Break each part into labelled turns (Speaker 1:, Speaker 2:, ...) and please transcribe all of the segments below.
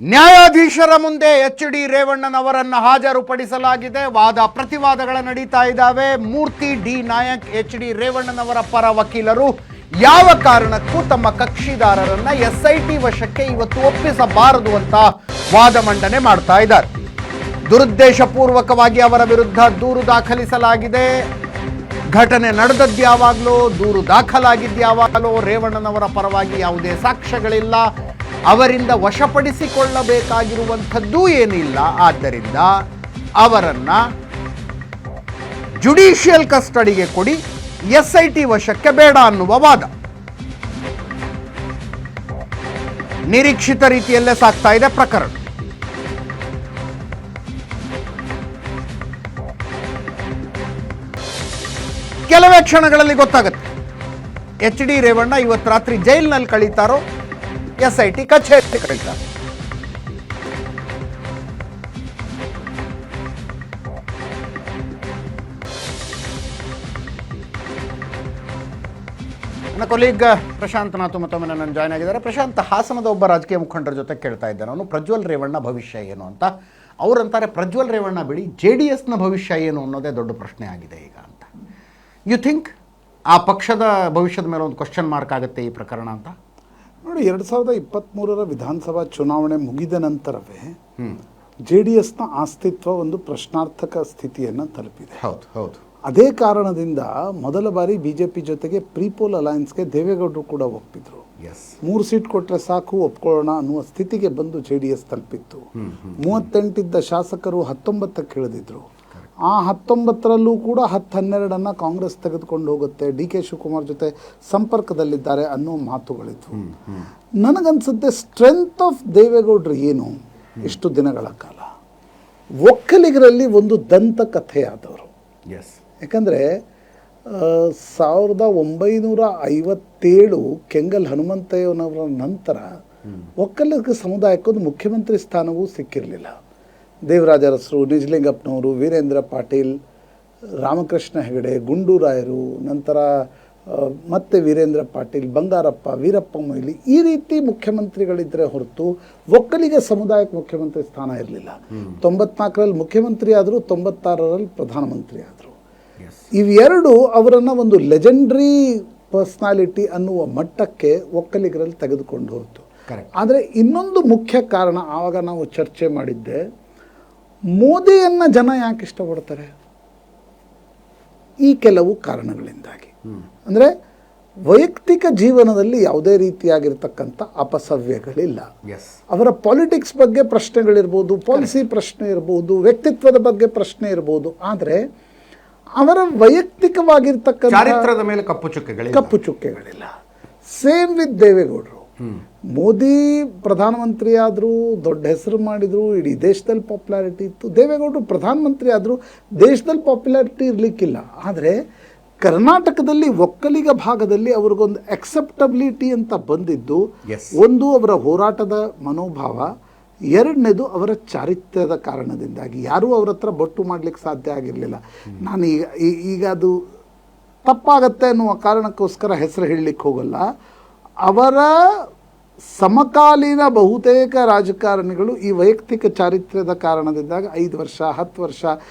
Speaker 1: ನ್ಯಾಯಾಧೀಶರ ಮುಂದೆ ಎಚ್.ಡಿ. ರೇವಣ್ಣನವರನ್ನು ಹಾಜರುಪಡಿಸಲಾಗಿದೆ. ವಾದ ಪ್ರತಿವಾದಗಳ ನಡೀತಾ ಇದ್ದಾವೆ. ಮೂರ್ತಿ ಡಿ ನಾಯಕ್ ಎಚ್.ಡಿ. ರೇವಣ್ಣನವರ ಪರ ವಕೀಲರು ಯಾವ ಕಾರಣಕ್ಕೂ ತಮ್ಮ ಕಕ್ಷಿದಾರರನ್ನ ಎಸ್ಐಟಿ ವಶಕ್ಕೆ ಇವತ್ತು ಒಪ್ಪಿಸಬಾರದು ಅಂತ ವಾದ ಮಂಡನೆ ಮಾಡ್ತಾ ಇದ್ದಾರೆ. ದುರುದ್ದೇಶಪೂರ್ವಕವಾಗಿ ಅವರ ವಿರುದ್ಧ ದೂರು ದಾಖಲಿಸಲಾಗಿದೆ. ಘಟನೆ ನಡೆದದ್ದು ಯಾವಾಗಲೋ, ದೂರು ದಾಖಲಾಗಿದ್ದು ರೇವಣ್ಣನವರ ಪರವಾಗಿ ಯಾವುದೇ ಸಾಕ್ಷ್ಯಗಳಿಲ್ಲ, ಅವರಿಂದ ವಶಪಡಿಸಿಕೊಳ್ಳಬೇಕಾಗಿರುವಂಥದ್ದೂ ಏನಿಲ್ಲ. ಆದ್ದರಿಂದ ಅವರನ್ನ ಜುಡಿಷಿಯಲ್ ಕಸ್ಟಡಿಗೆ ಕೊಡಿ, ಎಸ್ಐಟಿ ವಶಕ್ಕೆ ಬೇಡ ಅನ್ನುವ ವಾದ ನಿರೀಕ್ಷಿತ ರೀತಿಯಲ್ಲೇ ಸಾಗ್ತಾ ಇದೆ ಪ್ರಕರಣ. ಕೆಲವೇ ಕ್ಷಣಗಳಲ್ಲಿ ಗೊತ್ತಾಗುತ್ತೆ ಎಚ್.ಡಿ. ರೇವಣ್ಣ ಇವತ್ತು ರಾತ್ರಿ ಜೈಲಿನಲ್ಲಿ ಕಳೀತಾರೋ, ಎಸ್ಐಟಿ ಕಚೇರಿ ಕಳೀತಾರೆ. ನನ್ನ ಕೊಲೀಗ್ ಪ್ರಶಾಂತ್ ನಾಥು ಮತ್ತೊಮ್ಮೆ ನನ್ನ ಜಾಯ್ನ್ ಆಗಿದ್ದಾರೆ. ಪ್ರಶಾಂತ್, ಹಾಸನದ ಒಬ್ಬ ರಾಜಕೀಯ ಮುಖಂಡರ ಜೊತೆ ಕೇಳ್ತಾ ಇದ್ದಾನೆ, ಅವನು ಪ್ರಜ್ವಲ್ ರೇವಣ್ಣ ಭವಿಷ್ಯ ಏನು ಅಂತ. ಅವರಂತಾರೆ ಪ್ರಜ್ವಲ್ ರೇವಣ್ಣ ಬಿಡಿ, JDSನ ಭವಿಷ್ಯ ಏನು ಅನ್ನೋದೇ ದೊಡ್ಡ ಪ್ರಶ್ನೆ ಆಗಿದೆ ಈಗ ಅಂತ. ಯು ಥಿಂಕ್ ಆ ಪಕ್ಷದ ಭವಿಷ್ಯದ ಮೇಲೆ ಒಂದು ಕ್ವಶನ್ ಮಾರ್ಕ್ ಆಗುತ್ತೆ ಈ ಪ್ರಕರಣ ಅಂತ?
Speaker 2: ನೋಡಿ, 2023 ವಿಧಾನಸಭಾ ಚುನಾವಣೆ ಮುಗಿದ ನಂತರವೇ JDSನ ಅಸ್ತಿತ್ವ ಒಂದು ಪ್ರಶ್ನಾರ್ಥಕ ಸ್ಥಿತಿಯನ್ನು ತಲುಪಿದೆ.
Speaker 1: ಹೌದು ಹೌದು.
Speaker 2: ಅದೇ ಕಾರಣದಿಂದ ಮೊದಲ ಬಾರಿ BJP ಜೊತೆಗೆ ಪ್ರೀಪೋಲ್ ಅಲಯನ್ಸ್ಗೆ ದೇವೇಗೌಡರು ಕೂಡ ಒಪ್ಪಿದ್ರು. 3 ಸೀಟ್ ಕೊಟ್ಟರೆ ಸಾಕು, ಒಪ್ಕೊಳ್ಳೋಣ ಅನ್ನುವ ಸ್ಥಿತಿಗೆ ಬಂದು JDS ತಲುಪಿತ್ತು. 38 ಇದ್ದ ಶಾಸಕರು 19ಕ್ಕೆ ಇಳಿದಿದ್ರು. ಆ 19ರಲ್ಲೂ ಕೂಡ 10-12 ಕಾಂಗ್ರೆಸ್ ತೆಗೆದುಕೊಂಡು ಹೋಗುತ್ತೆ. DK ಶಿವಕುಮಾರ್ ಜೊತೆ ಸಂಪರ್ಕದಲ್ಲಿದ್ದಾರೆ ಅನ್ನೋ ಮಾತುಗಳಿದ್ವು. ನನಗನ್ಸುತ್ತೆ ಸ್ಟ್ರೆಂತ್ ಆಫ್ ದೇವೇಗೌಡರು ಏನು, ಇಷ್ಟು ದಿನಗಳ ಕಾಲ ಒಕ್ಕಲಿಗರಲ್ಲಿ ಒಂದು ದಂತಕಥೆಯಾದವರು. ಯಾಕಂದರೆ 1957 ಕೆಂಗಲ್ ಹನುಮಂತಯ್ಯನವರ ನಂತರ ಒಕ್ಕಲಿಗ ಸಮುದಾಯಕ್ಕೊಂದು ಮುಖ್ಯಮಂತ್ರಿ ಸ್ಥಾನವೂ ಸಿಕ್ಕಿರಲಿಲ್ಲ. ದೇವರಾಜ ಅರಸರು, ನಿಜಲಿಂಗಪ್ಪನವರು, ವೀರೇಂದ್ರ ಪಾಟೀಲ್, ರಾಮಕೃಷ್ಣ ಹೆಗಡೆ, ಗುಂಡೂರಾಯರು, ನಂತರ ಮತ್ತೆ ವೀರೇಂದ್ರ ಪಾಟೀಲ್, ಬಂಗಾರಪ್ಪ, ವೀರಪ್ಪ ಮೊಯ್ಲಿ, ಈ ರೀತಿ ಮುಖ್ಯಮಂತ್ರಿಗಳಿದ್ದರೆ ಹೊರತು ಒಕ್ಕಲಿಗ ಸಮುದಾಯಕ್ಕೆ ಮುಖ್ಯಮಂತ್ರಿ ಸ್ಥಾನ ಇರಲಿಲ್ಲ. 94ರಲ್ಲಿ ಮುಖ್ಯಮಂತ್ರಿ ಆದರು, 96ರಲ್ಲಿ ಪ್ರಧಾನಮಂತ್ರಿ ಆದರು. ಇವೆರಡು ಅವರನ್ನು ಒಂದು ಲೆಜೆಂಡ್ರಿ ಪರ್ಸ್ನಾಲಿಟಿ ಅನ್ನುವ ಮಟ್ಟಕ್ಕೆ ಒಕ್ಕಲಿಗರಲ್ಲಿ ತೆಗೆದುಕೊಂಡು ಹೋಯಿತು. ಆದರೆ ಇನ್ನೊಂದು ಮುಖ್ಯ ಕಾರಣ, ಆವಾಗ ನಾವು ಚರ್ಚೆ ಮಾಡಿದ್ದೆ, ಮೋದಿಯನ್ನು ಜನ ಯಾಕೆ ಇಷ್ಟಪಡ್ತಾರೆ? ಈ ಕೆಲವು ಕಾರಣಗಳಿಂದಾಗಿ. ಅಂದರೆ ವೈಯಕ್ತಿಕ ಜೀವನದಲ್ಲಿ ಯಾವುದೇ ರೀತಿಯಾಗಿರ್ತಕ್ಕಂಥ ಅಪಸವ್ಯಗಳಿಲ್ಲ. ಅವರ ಪಾಲಿಟಿಕ್ಸ್ ಬಗ್ಗೆ ಪ್ರಶ್ನೆಗಳಿರ್ಬೋದು, ಪಾಲಿಸಿ ಪ್ರಶ್ನೆ ಇರ್ಬೋದು, ವ್ಯಕ್ತಿತ್ವದ ಬಗ್ಗೆ ಪ್ರಶ್ನೆ ಇರ್ಬೋದು. ಆದರೆ ಅವರ ವೈಯಕ್ತಿಕವಾಗಿರ್ತಕ್ಕಂಥ
Speaker 1: ಚಾರಿತ್ರ್ಯದ ಮೇಲೆ ಕಪ್ಪು
Speaker 2: ಚುಕ್ಕೆಗಳಿಲ್ಲ. ಸೇಮ್ ವಿತ್ ದೇವೇಗೌಡರು. ಮೋದಿ ಪ್ರಧಾನಮಂತ್ರಿ ಆದರೂ, ದೊಡ್ಡ ಹೆಸರು ಮಾಡಿದರು, ಇಡೀ ದೇಶದಲ್ಲಿ ಪಾಪ್ಯುಲಾರಿಟಿ ಇತ್ತು. ದೇವೇಗೌಡರು ಪ್ರಧಾನಮಂತ್ರಿ ಆದರೂ ದೇಶದಲ್ಲಿ ಪಾಪ್ಯುಲಾರಿಟಿ ಇರಲಿಕ್ಕಿಲ್ಲ. ಆದರೆ ಕರ್ನಾಟಕದಲ್ಲಿ ಒಕ್ಕಲಿಗ ಭಾಗದಲ್ಲಿ ಅವ್ರಿಗೊಂದು ಅಕ್ಸೆಪ್ಟಬಿಲಿಟಿ ಅಂತ ಬಂದಿದ್ದು, ಒಂದು ಅವರ ಹೋರಾಟದ ಮನೋಭಾವ, ಎರಡನೇದು ಅವರ ಚಾರಿತ್ರ್ಯದ ಕಾರಣದಿಂದಾಗಿ. ಯಾರೂ ಅವ್ರ ಹತ್ರ ಬೊಟ್ಟು ಮಾಡಲಿಕ್ಕೆ ಸಾಧ್ಯ ಆಗಿರಲಿಲ್ಲ. ನಾನು ಈಗ ಅದು ತಪ್ಪಾಗತ್ತೆ ಅನ್ನುವ ಕಾರಣಕ್ಕೋಸ್ಕರ ಹೆಸರು ಹೇಳಲಿಕ್ಕೆ ಹೋಗಲ್ಲ. ಅವರ ಸಮಕಾಲೀನ ಬಹುತೇಕ ರಾಜಕಾರಣಿಗಳು ಈ ವೈಯಕ್ತಿಕ ಚಾರಿತ್ರ್ಯದ ಕಾರಣದಿಂದಾಗಿ 5 ವರ್ಷ 10 ವರ್ಷ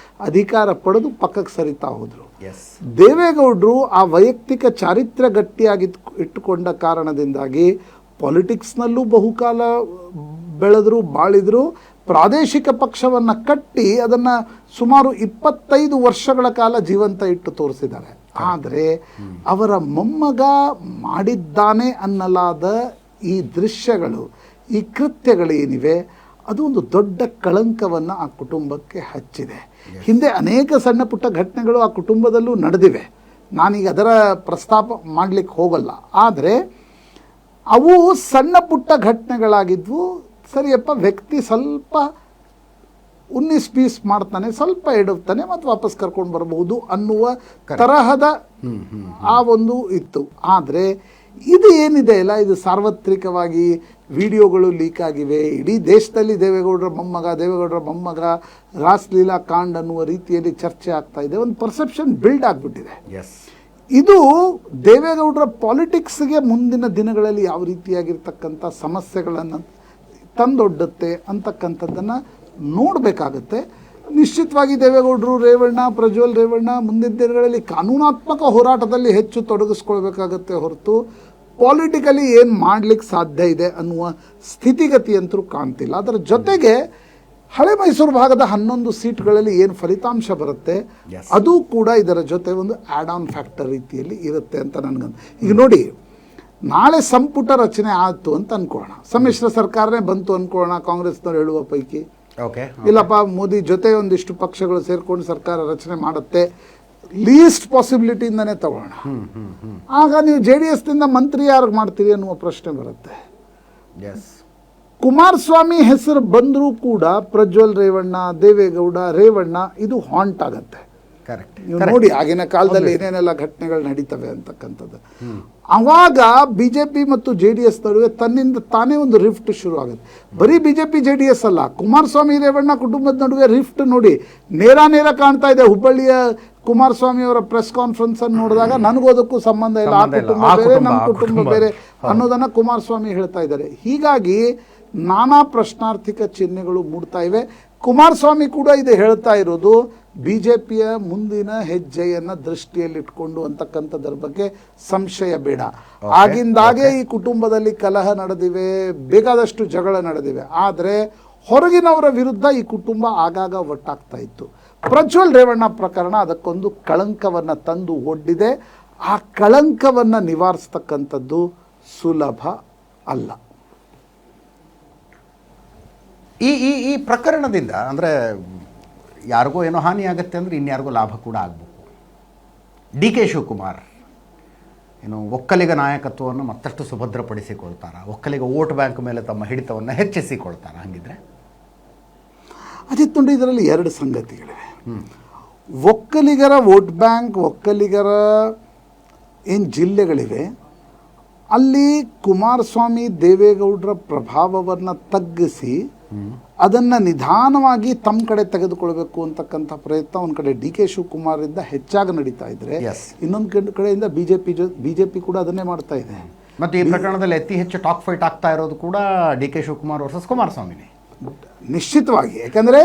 Speaker 2: ಅಧಿಕಾರ ಪಡೆದು ಪಕ್ಕಕ್ಕೆ ಸರಿತಾ ಹೋದರು. ದೇವೇಗೌಡರು ಆ ವೈಯಕ್ತಿಕ ಚಾರಿತ್ರ್ಯ ಗಟ್ಟಿಯಾಗಿ ಇಟ್ಟುಕೊಂಡ ಕಾರಣದಿಂದಾಗಿ ಪಾಲಿಟಿಕ್ಸ್ನಲ್ಲೂ ಬಹುಕಾಲ ಬೆಳೆದರು, ಬಾಳಿದರು. ಪ್ರಾದೇಶಿಕ ಪಕ್ಷವನ್ನು ಕಟ್ಟಿ ಅದನ್ನು ಸುಮಾರು 25 ವರ್ಷಗಳ ಕಾಲ ಜೀವಂತ ಇಟ್ಟು ತೋರಿಸಿದ್ದಾರೆ. ಆದರೆ ಅವರ ಮೊಮ್ಮಗ ಮಾಡಿದ್ದಾನೆ ಅನ್ನಲಾದ ಈ ದೃಶ್ಯಗಳು, ಈ ಕೃತ್ಯಗಳೇನಿವೆ, ಅದು ಒಂದು ದೊಡ್ಡ ಕಳಂಕವನ್ನು ಆ ಕುಟುಂಬಕ್ಕೆ ಹಚ್ಚಿದೆ. ಹಿಂದೆ ಅನೇಕ ಸಣ್ಣ ಪುಟ್ಟ ಘಟನೆಗಳು ಆ ಕುಟುಂಬದಲ್ಲೂ ನಡೆದಿವೆ. ನಾನೀಗ ಅದರ ಪ್ರಸ್ತಾಪ ಮಾಡಲಿಕ್ಕೆ ಹೋಗಲ್ಲ. ಆದರೆ ಅವು ಸಣ್ಣ ಪುಟ್ಟ ಘಟನೆಗಳಾಗಿದ್ವು. ಸರಿಯಪ್ಪ, ವ್ಯಕ್ತಿ ಸ್ವಲ್ಪ 19-20 ಮಾಡ್ತಾನೆ, ಸ್ವಲ್ಪ ಎಡವ್ತಾನೆ, ಮತ್ತು ವಾಪಸ್ ಕರ್ಕೊಂಡು ಬರಬಹುದು ಅನ್ನುವ ತರಹದ ಆ ಒಂದು ಇತ್ತು. ಆದರೆ ಇದು ಏನಿದೆ ಅಲ್ಲ, ಇದು ಸಾರ್ವತ್ರಿಕವಾಗಿ ವಿಡಿಯೋಗಳು ಲೀಕ್ ಆಗಿವೆ. ಇಡೀ ದೇಶದಲ್ಲಿ ದೇವೇಗೌಡರ ಮೊಮ್ಮಗ ರಾಸ್ಲೀಲಾ ಕಾಂಡ್ ಅನ್ನುವ ರೀತಿಯಲ್ಲಿ ಚರ್ಚೆ ಆಗ್ತಾ ಇದೆ. ಒಂದು ಪರ್ಸೆಪ್ಷನ್ ಬಿಲ್ಡ್ ಆಗಿಬಿಟ್ಟಿದೆ. ಇದು ದೇವೇಗೌಡರ ಪಾಲಿಟಿಕ್ಸ್ಗೆ ಮುಂದಿನ ದಿನಗಳಲ್ಲಿ ಯಾವ ರೀತಿಯಾಗಿರ್ತಕ್ಕಂಥ ಸಮಸ್ಯೆಗಳನ್ನು ತಂದೊಡ್ಡುತ್ತೆ ಅಂತಕ್ಕಂಥದ್ದನ್ನು ನೋಡಬೇಕಾಗತ್ತೆ. ನಿಶ್ಚಿತವಾಗಿ ದೇವೇಗೌಡರು, ರೇವಣ್ಣ, ಪ್ರಜ್ವಲ್ ರೇವಣ್ಣ ಮುಂದಿನ ದಿನಗಳಲ್ಲಿ ಕಾನೂನಾತ್ಮಕ ಹೋರಾಟದಲ್ಲಿ ಹೆಚ್ಚು ತೊಡಗಿಸ್ಕೊಳ್ಬೇಕಾಗತ್ತೆ ಹೊರತು ಪಾಲಿಟಿಕಲಿ ಏನು ಮಾಡಲಿಕ್ಕೆ ಸಾಧ್ಯ ಇದೆ ಅನ್ನುವ ಸ್ಥಿತಿಗತಿ ಅಂತೂ ಕಾಣ್ತಿಲ್ಲ. ಅದರ ಜೊತೆಗೆ ಹಳೆ ಮೈಸೂರು ಭಾಗದ 11 ಸೀಟ್ಗಳಲ್ಲಿ ಏನು ಫಲಿತಾಂಶ ಬರುತ್ತೆ ಅದು ಕೂಡ ಇದರ ಜೊತೆ ಒಂದು ಆ್ಯಡ್ ಆನ್ ಫ್ಯಾಕ್ಟರ್ ರೀತಿಯಲ್ಲಿ ಇರುತ್ತೆ ಅಂತ ನನಗಂತ. ಈಗ ನೋಡಿ, ನಾಳೆ ಸಂಪುಟ ರಚನೆ ಆಯಿತು ಅಂತ ಅನ್ಕೊಳ್ಳೋಣ, ಸಮ್ಮಿಶ್ರ ಸರ್ಕಾರನೇ ಬಂತು ಅನ್ಕೊಳ್ಳೋಣ ಕಾಂಗ್ರೆಸ್ನವ್ರು ಹೇಳುವ ಪೈಕಿ. ಇಲ್ಲಪ್ಪ ಮೋದಿ ಜೊತೆ ಒಂದಿಷ್ಟು ಪಕ್ಷಗಳು ಸೇರ್ಕೊಂಡು ಸರ್ಕಾರ ರಚನೆ ಮಾಡುತ್ತೆ, ಲೀಸ್ಟ್ ಪಾಸಿಬಿಲಿಟಿಯಿಂದನೇ ತಗೊಳ್ಳೋಣ. ಆಗ ನೀವು JDSನಿಂದ ಮಂತ್ರಿ ಯಾರಿಗೆ ಮಾಡ್ತೀರಿ ಅನ್ನುವ ಪ್ರಶ್ನೆ ಬರುತ್ತೆ. ಕುಮಾರಸ್ವಾಮಿ ಹೆಸರು ಬಂದರೂ ಕೂಡ ಪ್ರಜ್ವಲ್ ರೇವಣ್ಣ, ದೇವೇಗೌಡ, ರೇವಣ್ಣ ಇದು ಹಾಂಟ್ ಆಗತ್ತೆ. ನೀವು ನೋಡಿ ಆಗಿನ ಕಾಲದಲ್ಲಿ ಏನೇನೆಲ್ಲ ಘಟನೆಗಳು ನಡೀತವೆ ಅಂತಕ್ಕಂಥದ್ದು. ಅವಾಗ BJP ಮತ್ತು JDS ನಡುವೆ ತನ್ನಿಂದ ತಾನೇ ಒಂದು ರಿಫ್ಟ್ ಶುರು ಆಗುತ್ತೆ. ಬರೀ BJP JDS ಅಲ್ಲ, ಕುಮಾರಸ್ವಾಮಿ ರೇವಣ್ಣ ಕುಟುಂಬದ ನಡುವೆ ರಿಫ್ಟ್ ನೋಡಿ ನೇರ ಕಾಣ್ತಾ ಇದೆ. ಹುಬ್ಬಳ್ಳಿಯ ಕುಮಾರಸ್ವಾಮಿ ಅವರ ಪ್ರೆಸ್ ಕಾನ್ಫರೆನ್ಸ್ ಅನ್ನು ನೋಡಿದಾಗ ನನಗೋದಕ್ಕೂ ಸಂಬಂಧ ಇಲ್ಲ, ಆ ಕುಟುಂಬ ಬೇರೆ ನಮ್ಮ ಕುಟುಂಬ ಬೇರೆ ಅನ್ನೋದನ್ನ ಕುಮಾರಸ್ವಾಮಿ ಹೇಳ್ತಾ ಇದ್ದಾರೆ. ಹೀಗಾಗಿ ನಾನಾ ಪ್ರಶ್ನಾರ್ಥಿಕ ಚಿಹ್ನೆಗಳು ಮೂಡ್ತಾ ಇವೆ. ಕುಮಾರಸ್ವಾಮಿ ಕೂಡ ಇದು ಹೇಳ್ತಾ ಇರೋದು BJPಯ ಮುಂದಿನ ಹೆಜ್ಜೆಯನ್ನು ದೃಷ್ಟಿಯಲ್ಲಿಟ್ಕೊಂಡು ಅಂತಕ್ಕಂಥದ್ರ ಬಗ್ಗೆ ಸಂಶಯ ಬೇಡ. ಆಗಿಂದಾಗೆ ಈ ಕುಟುಂಬದಲ್ಲಿ ಕಲಹ ನಡೆದಿವೆ, ಬೇಕಾದಷ್ಟು ಜಗಳ ನಡೆದಿವೆ. ಆದರೆ ಹೊರಗಿನವರ ವಿರುದ್ಧ ಈ ಕುಟುಂಬ ಆಗಾಗ ಒಟ್ಟಾಗ್ತಾ ಇತ್ತು. ಪ್ರಜ್ವಲ್ ರೇವಣ್ಣ ಪ್ರಕರಣ ಅದಕ್ಕೊಂದು ಕಳಂಕವನ್ನು ತಂದು ಒಡ್ಡಿದೆ. ಆ ಕಳಂಕವನ್ನು ನಿವಾರಿಸ್ತಕ್ಕಂಥದ್ದು ಸುಲಭ ಅಲ್ಲ.
Speaker 1: ಈ ಪ್ರಕರಣದಿಂದ ಅಂದರೆ ಯಾರಿಗೋ ಏನೋ ಹಾನಿ ಆಗುತ್ತೆ ಅಂದರೆ ಇನ್ಯಾರಿಗೂ ಲಾಭ ಕೂಡ ಆಗಬೇಕು. DK ಶಿವಕುಮಾರ್ ಏನು ಒಕ್ಕಲಿಗ ನಾಯಕತ್ವವನ್ನು ಮತ್ತಷ್ಟು ಸುಭದ್ರಪಡಿಸಿಕೊಳ್ತಾರ, ಒಕ್ಕಲಿಗ ವೋಟ್ ಬ್ಯಾಂಕ್ ಮೇಲೆ ತಮ್ಮ ಹಿಡಿತವನ್ನು ಹೆಚ್ಚಿಸಿಕೊಳ್ತಾರ? ಹಂಗಿದ್ರೆ
Speaker 2: ಅಜಿತ್ ನೋಡಿ, ಇದರಲ್ಲಿ 2 ಸಂಗತಿಗಳಿವೆ. ಒಕ್ಕಲಿಗರ ವೋಟ್ ಬ್ಯಾಂಕ್, ಒಕ್ಕಲಿಗರ ಏನು ಜಿಲ್ಲೆಗಳಿವೆ ಅಲ್ಲಿ ಕುಮಾರಸ್ವಾಮಿ ದೇವೇಗೌಡರ ಪ್ರಭಾವವನ್ನು ತಗ್ಗಿಸಿ ಅದನ್ನು ನಿಧಾನವಾಗಿ ತಮ್ಮ ಕಡೆ ತೆಗೆದುಕೊಳ್ಬೇಕು ಅಂತಕ್ಕಂಥ ಪ್ರಯತ್ನ ಒಂದು ಕಡೆ DK ಶಿವಕುಮಾರಿಂದ ಹೆಚ್ಚಾಗಿ ನಡೀತಾ ಇದ್ರೆ, ಇನ್ನೊಂದು ಕಡೆಯಿಂದ ಬಿಜೆಪಿ ಕೂಡ ಅದನ್ನೇ ಮಾಡ್ತಾ ಇದೆ.
Speaker 1: ಮತ್ತು ಈ ಪ್ರಕರಣದಲ್ಲಿ ಅತಿ ಹೆಚ್ಚು ಟಾಕ್ ಫೈಟ್ ಆಗ್ತಾ ಇರೋದು ಕೂಡ DK ಶಿವಕುಮಾರ್ ವರ್ಸಸ್ ಕುಮಾರಸ್ವಾಮಿನೇ
Speaker 2: ನಿಶ್ಚಿತವಾಗಿ. ಯಾಕಂದರೆ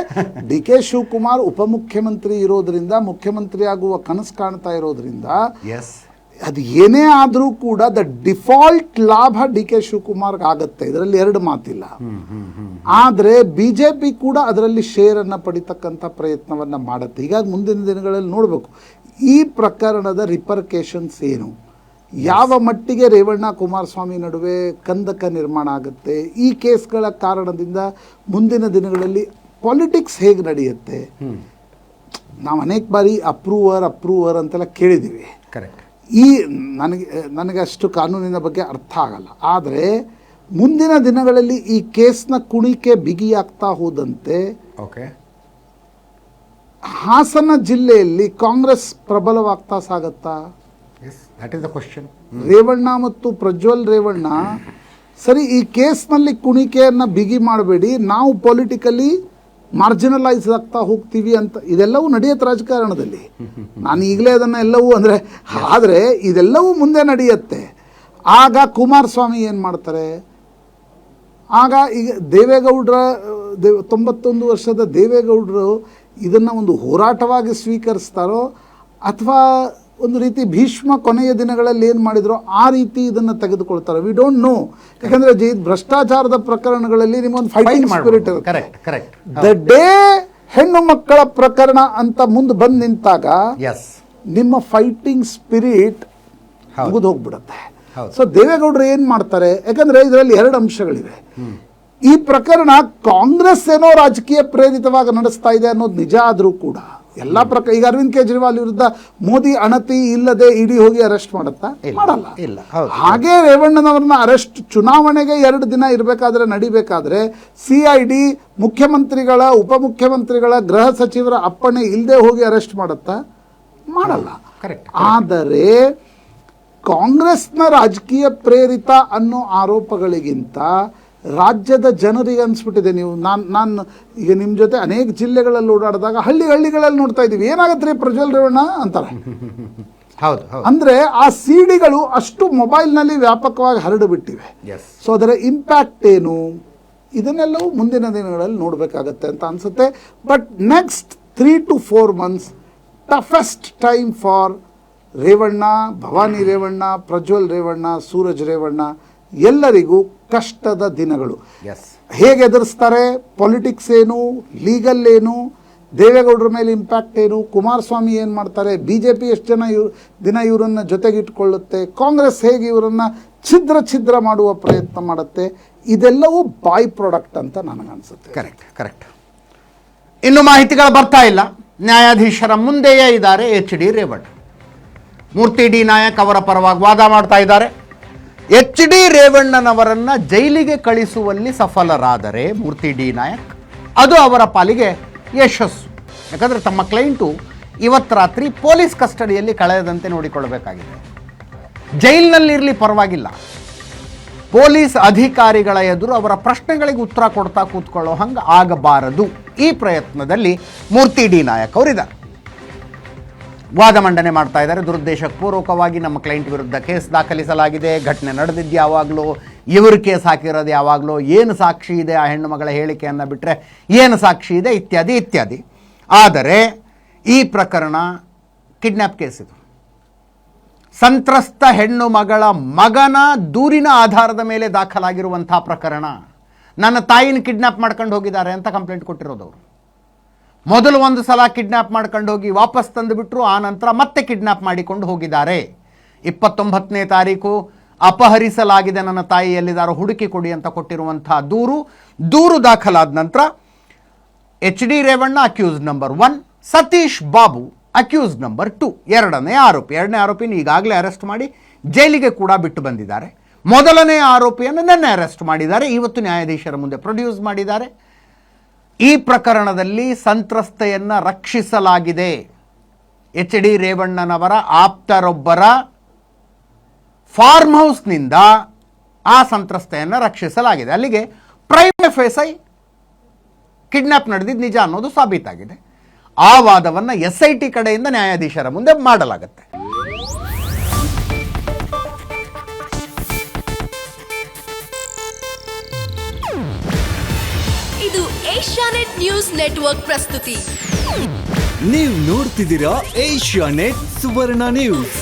Speaker 2: DK ಶಿವಕುಮಾರ್ ಉಪಮುಖ್ಯಮಂತ್ರಿ ಇರೋದ್ರಿಂದ, ಮುಖ್ಯಮಂತ್ರಿ ಆಗುವ ಕನಸು ಕಾಣ್ತಾ ಇರೋದ್ರಿಂದ ಅದು ಏನೇ ಆದರೂ ಕೂಡ ದ ಡಿಫಾಲ್ಟ್ ಲಾಭ DK ಶಿವಕುಮಾರ್ಗೆ ಆಗುತ್ತೆ, ಇದರಲ್ಲಿ 2 ಮಾತಿಲ್ಲ. ಆದರೆ BJP ಕೂಡ ಅದರಲ್ಲಿ ಶೇರನ್ನು ಪಡಿತಕ್ಕಂಥ ಪ್ರಯತ್ನವನ್ನು ಮಾಡುತ್ತೆ. ಹೀಗಾಗಿ ಮುಂದಿನ ದಿನಗಳಲ್ಲಿ ನೋಡಬೇಕು ಈ ಪ್ರಕರಣದ ರಿಪರ್ಕೇಷನ್ಸ್ ಏನು, ಯಾವ ಮಟ್ಟಿಗೆ ರೇವಣ್ಣ ಕುಮಾರಸ್ವಾಮಿ ನಡುವೆ ಕಂದಕ ನಿರ್ಮಾಣ ಆಗುತ್ತೆ, ಈ ಕೇಸ್ಗಳ ಕಾರಣದಿಂದ ಮುಂದಿನ ದಿನಗಳಲ್ಲಿ ಪಾಲಿಟಿಕ್ಸ್ ಹೇಗೆ ನಡೆಯುತ್ತೆ. ನಾವು ಅನೇಕ ಬಾರಿ ಅಪ್ರೂವರ್ ಅಂತೆಲ್ಲ ಕೇಳಿದ್ದೀವಿ.
Speaker 1: ಕರೆಕ್ಟ್.
Speaker 2: ನನಗೆ ಅಷ್ಟು ಕಾನೂನಿನ ಬಗ್ಗೆ ಅರ್ಥ ಆಗಲ್ಲ. ಆದರೆ ಮುಂದಿನ ದಿನಗಳಲ್ಲಿ ಈ ಕೇಸ್ನ ಕುಣಿಕೆ ಬಿಗಿಯಾಗ್ತಾ ಹೋದಂತೆ ಹಾಸನ ಜಿಲ್ಲೆಯಲ್ಲಿ ಕಾಂಗ್ರೆಸ್ ಪ್ರಬಲವಾಗ್ತಾ ಸಾಗತ್ತಾ? ರೇವಣ್ಣ ಮತ್ತು ಪ್ರಜ್ವಲ್ ರೇವಣ್ಣ ಸರಿ, ಈ ಕೇಸ್ನಲ್ಲಿ ಕುಣಿಕೆಯನ್ನು ಬಿಗಿ ಮಾಡಬೇಡಿ, ನಾವು ಪೊಲಿಟಿಕಲಿ ಮಾರ್ಜಿನಲೈಸ್ ಆಗ್ತಾ ಹೋಗ್ತೀವಿ ಅಂತ ಇದೆಲ್ಲವೂ ನಡೆಯುತ್ತೆ ರಾಜಕಾರಣದಲ್ಲಿ. ನಾನು ಈಗಲೇ ಅದನ್ನು ಎಲ್ಲವೂ ಆದರೆ ಇದೆಲ್ಲವೂ ಮುಂದೆ ನಡೆಯುತ್ತೆ. ಆಗ ಕುಮಾರಸ್ವಾಮಿ ಏನು ಮಾಡ್ತಾರೆ? ಆಗ ಈಗ ದೇವೇಗೌಡರ 91 ವರ್ಷದ ದೇವೇಗೌಡರು ಇದನ್ನು ಒಂದು ಹೋರಾಟವಾಗಿ ಸ್ವೀಕರಿಸ್ತಾರೋ ಅಥವಾ ಒಂದು ರೀತಿ ಭೀಷ್ಮ ಕೊನೆಯ ದಿನಗಳಲ್ಲಿ ಏನು ಮಾಡಿದ್ರು ಆ ರೀತಿ ಇದನ್ನು ತೆಗೆದುಕೊಳ್ತಾರೆ. We don't know. ಯಾಕಂದರೆ ಭ್ರಷ್ಟಾಚಾರದ ಪ್ರಕರಣಗಳಲ್ಲಿ ನಿಮ್ಮೊಂದು ಫೈಟಿಂಗ್ ಸ್ಪಿರಿಟ್ ಇರುತ್ತೆ. ದ ಡೇ ಹೆಣ್ಣು ಮಕ್ಕಳ ಪ್ರಕರಣ ಅಂತ ಮುಂದೆ ಬಂದು ನಿಂತಾಗ ನಿಮ್ಮ ಫೈಟಿಂಗ್ ಸ್ಪಿರಿಟ್ ಮುಗಿದು ಹೋಗ್ಬಿಡುತ್ತೆ. ಸೊ ದೇವೇಗೌಡರು ಏನು ಮಾಡ್ತಾರೆ? ಯಾಕಂದರೆ ಇದರಲ್ಲಿ 2 ಅಂಶಗಳಿವೆ. ಈ ಪ್ರಕರಣ ಕಾಂಗ್ರೆಸ್ ಏನೋ ರಾಜಕೀಯ ಪ್ರೇರಿತವಾಗಿ ನಡೆಸ್ತಾ ಇದೆ ಅನ್ನೋದು ನಿಜ ಆದರೂ ಕೂಡ ಎಲ್ಲ ಈಗ ಅರವಿಂದ್ ಕೇಜ್ರಿವಾಲ್ ವಿರುದ್ಧ ಮೋದಿ ಅಣತಿ ಇಲ್ಲದೆ ಇಡಿ ಹೋಗಿ ಅರೆಸ್ಟ್ ಮಾಡುತ್ತಾ? ಮಾಡಲ್ಲ. ಹಾಗೆ ರೇವಣ್ಣನವ್ರನ್ನ ಅರೆಸ್ಟ್ ಚುನಾವಣೆಗೆ 2 ದಿನ ಇರಬೇಕಾದ್ರೆ ನಡಿಬೇಕಾದ್ರೆ CID ಮುಖ್ಯಮಂತ್ರಿಗಳ, ಉಪಮುಖ್ಯಮಂತ್ರಿಗಳ, ಗೃಹ ಸಚಿವರ ಅಪ್ಪಣೆ ಇಲ್ಲದೆ ಹೋಗಿ ಅರೆಸ್ಟ್ ಮಾಡುತ್ತಾ? ಮಾಡಲ್ಲ. ಆದರೆ ಕಾಂಗ್ರೆಸ್ನ ರಾಜಕೀಯ ಪ್ರೇರಿತ ಅನ್ನೋ ಆರೋಪಗಳಿಗಿಂತ ರಾಜ್ಯದ ಜನರಿಗೆ ಅನಿಸ್ಬಿಟ್ಟಿದೆ. ನೀವು ನಾನು ಈಗ ನಿಮ್ಮ ಜೊತೆ ಅನೇಕ ಜಿಲ್ಲೆಗಳಲ್ಲಿ ಓಡಾಡಿದಾಗ ಹಳ್ಳಿಗಳಲ್ಲಿ ನೋಡ್ತಾ ಇದ್ದೀವಿ, ಏನಾಗತ್ತೆ ಪ್ರಜ್ವಲ್ ರೇವಣ್ಣ ಅಂತಾರೆ. ಅಂದರೆ ಆ ಸಿಡಿಗಳು ಅಷ್ಟು ಮೊಬೈಲ್ನಲ್ಲಿ ವ್ಯಾಪಕವಾಗಿ ಹರಡಿಬಿಟ್ಟಿವೆ. ಸೊ ಅದರ ಇಂಪ್ಯಾಕ್ಟ್ ಏನು? ಇದನ್ನೆಲ್ಲವೂ ಮುಂದಿನ ದಿನಗಳಲ್ಲಿ ನೋಡಬೇಕಾಗತ್ತೆ ಅಂತ ಅನಿಸುತ್ತೆ. But next 3 to 4 months toughest time for Revanna, Bhavani Revanna, Prajwal Revanna, Suraj Revanna ಎಲ್ಲರಿಗೂ ಕಷ್ಟದ ದಿನಗಳು. ಹೇಗೆ ಎದುರಿಸ್ತಾರೆ, ಪೊಲಿಟಿಕ್ಸ್ ಏನು, ಲೀಗಲ್ ಏನು, ದೇವೇಗೌಡರ ಮೇಲೆ ಇಂಪ್ಯಾಕ್ಟ್ ಏನು, ಕುಮಾರಸ್ವಾಮಿ ಏನು ಮಾಡ್ತಾರೆ, ಬಿ ಜೆ ಪಿ ಎಷ್ಟು ದಿನ ಇವರನ್ನು ಜೊತೆಗಿಟ್ಕೊಳ್ಳುತ್ತೆ, ಕಾಂಗ್ರೆಸ್ ಹೇಗೆ ಇವರನ್ನು ಛಿದ್ರ ಮಾಡುವ ಪ್ರಯತ್ನ ಮಾಡುತ್ತೆ, ಇದೆಲ್ಲವೂ ಬೈ ಪ್ರಾಡಕ್ಟ್ ಅಂತ ನನಗನ್ಸುತ್ತೆ.
Speaker 1: ಕರೆಕ್ಟ್. ಇನ್ನು ಮಾಹಿತಿಗಳು ಬರ್ತಾ ಇಲ್ಲ. ನ್ಯಾಯಾಧೀಶರ ಮುಂದೆಯೇ ಇದ್ದಾರೆ HD ರೇವಣ್ಣ. ಮೂರ್ತಿ ಡಿ ನಾಯಕ್ ಅವರ ಪರವಾಗಿ ವಾದ ಮಾಡ್ತಾ ಇದ್ದಾರೆ. HD ರೇವಣ್ಣನವರನ್ನು ಜೈಲಿಗೆ ಕಳಿಸುವಲ್ಲಿ ಸಫಲರಾದರೆ ಮೂರ್ತಿ ಡಿ ನಾಯಕ್, ಅದು ಅವರ ಪಾಲಿಗೆ ಯಶಸ್ಸು. ಯಾಕಂದರೆ ತಮ್ಮ ಕ್ಲೈಂಟು ಇವತ್ತು ರಾತ್ರಿ ಪೊಲೀಸ್ ಕಸ್ಟಡಿಯಲ್ಲಿ ಕಳೆಯದಂತೆ ನೋಡಿಕೊಳ್ಳಬೇಕಾಗಿದೆ. ಜೈಲಿನಲ್ಲಿರಲಿ ಪರವಾಗಿಲ್ಲ, ಪೊಲೀಸ್ ಅಧಿಕಾರಿಗಳ ಎದುರು ಅವರ ಪ್ರಶ್ನೆಗಳಿಗೆ ಉತ್ತರ ಕೊಡ್ತಾ ಕೂತ್ಕೊಳ್ಳೋ ಹಂಗೆ ಆಗಬಾರದು. ಈ ಪ್ರಯತ್ನದಲ್ಲಿ ಮೂರ್ತಿ ಡಿ ನಾಯಕ್ ಅವರಿದ್ದಾರೆ. ವಾದ ಮಂಡನೆ ಮಾಡ್ತಾ ಇದ್ದಾರೆ. ದುರುದ್ದೇಶಪೂರ್ವಕವಾಗಿ ನಮ್ಮ ಕ್ಲೈಂಟ್ ವಿರುದ್ಧ ಕೇಸ್ ದಾಖಲಿಸಲಾಗಿದೆ, ಘಟನೆ ನಡೆದಿದ್ದು ಯಾವಾಗಲೂ, ಇವರು ಕೇಸ್ ಹಾಕಿರೋದು ಯಾವಾಗಲೂ, ಏನು ಸಾಕ್ಷಿ ಇದೆ, ಆ ಹೆಣ್ಣು ಮಗಳ ಹೇಳಿಕೆಯನ್ನು ಬಿಟ್ಟರೆ ಏನು ಸಾಕ್ಷಿ ಇದೆ, ಇತ್ಯಾದಿ. ಆದರೆ ಈ ಪ್ರಕರಣ ಕಿಡ್ನ್ಯಾಪ್ ಕೇಸ್. ಇದು ಸಂತ್ರಸ್ತ ಹೆಣ್ಣು ಮಗಳ ಮಗನ ದೂರಿನ ಆಧಾರದ ಮೇಲೆ ದಾಖಲಾಗಿರುವಂಥ ಪ್ರಕರಣ. ನನ್ನ ತಾಯಿನ ಕಿಡ್ನ್ಯಾಪ್ ಮಾಡ್ಕೊಂಡು ಹೋಗಿದ್ದಾರೆ ಅಂತ ಕಂಪ್ಲೇಂಟ್ ಕೊಟ್ಟಿರೋದವರು. ಮೊದಲು ಒಂದು ಸಲ ಕಿಡ್ನ್ಯಾಪ್ ಮಾಡ್ಕೊಂಡು ಹೋಗಿ ವಾಪಸ್ ತಂದುಬಿಟ್ರು, ಆ ನಂತರ ಮತ್ತೆ ಕಿಡ್ನ್ಯಾಪ್ ಮಾಡಿಕೊಂಡು ಹೋಗಿದ್ದಾರೆ. 29ನೇ ತಾರೀಕು ಅಪಹರಿಸಲಾಗಿದೆ, ನನ್ನ ತಾಯಿ ಎಲ್ಲಿದ್ದಾರೋ ಹುಡುಕಿ ಕೊಡಿ ಅಂತ ಕೊಟ್ಟಿರುವಂಥ ದೂರು ದಾಖಲಾದ ನಂತರ HD Revanna accused number 1, Satish Babu accused number 2, ಎರಡನೇ ಆರೋಪಿನ ಈಗಾಗಲೇ ಅರೆಸ್ಟ್ ಮಾಡಿ ಜೈಲಿಗೆ ಕೂಡ ಬಿಟ್ಟು ಬಂದಿದ್ದಾರೆ. ಮೊದಲನೇ ಆರೋಪಿಯನ್ನು ನಿನ್ನೆ ಅರೆಸ್ಟ್ ಮಾಡಿದ್ದಾರೆ, ಇವತ್ತು ನ್ಯಾಯಾಧೀಶರ ಮುಂದೆ ಪ್ರೊಡ್ಯೂಸ್ ಮಾಡಿದ್ದಾರೆ. ಈ ಪ್ರಕರಣದಲ್ಲಿ ಸಂತ್ರಸ್ತೆಯನ್ನು ರಕ್ಷಿಸಲಾಗಿದೆ. HD ರೇವಣ್ಣನವರ ಆಪ್ತರೊಬ್ಬರ ಫಾರ್ಮ್ ಹೌಸ್ನಿಂದ ಆ ಸಂತ್ರಸ್ತೆಯನ್ನು ರಕ್ಷಿಸಲಾಗಿದೆ. ಅಲ್ಲಿಗೆ ಪ್ರೈಮ್ ಫೇಸೈ ಕಿಡ್ನ್ಯಾಪ್ ನಡೆದಿದ್ದು ನಿಜ ಅನ್ನೋದು ಸಾಬೀತಾಗಿದೆ. ಆ ವಾದವನ್ನು SIT ಕಡೆಯಿಂದ ನ್ಯಾಯಾಧೀಶರ ಮುಂದೆ ಮಾಡಲಾಗುತ್ತೆ.
Speaker 3: ಇದು ಏಷ್ಯಾನೆಟ್ ನ್ಯೂಸ್ ನೆಟ್ವರ್ಕ್ ಪ್ರಸ್ತುತಿ.
Speaker 4: ನೀವು ನೋಡ್ತಿದ್ದೀರಾ ಏಷ್ಯಾನೆಟ್ ಸುವರ್ಣ ನ್ಯೂಸ್.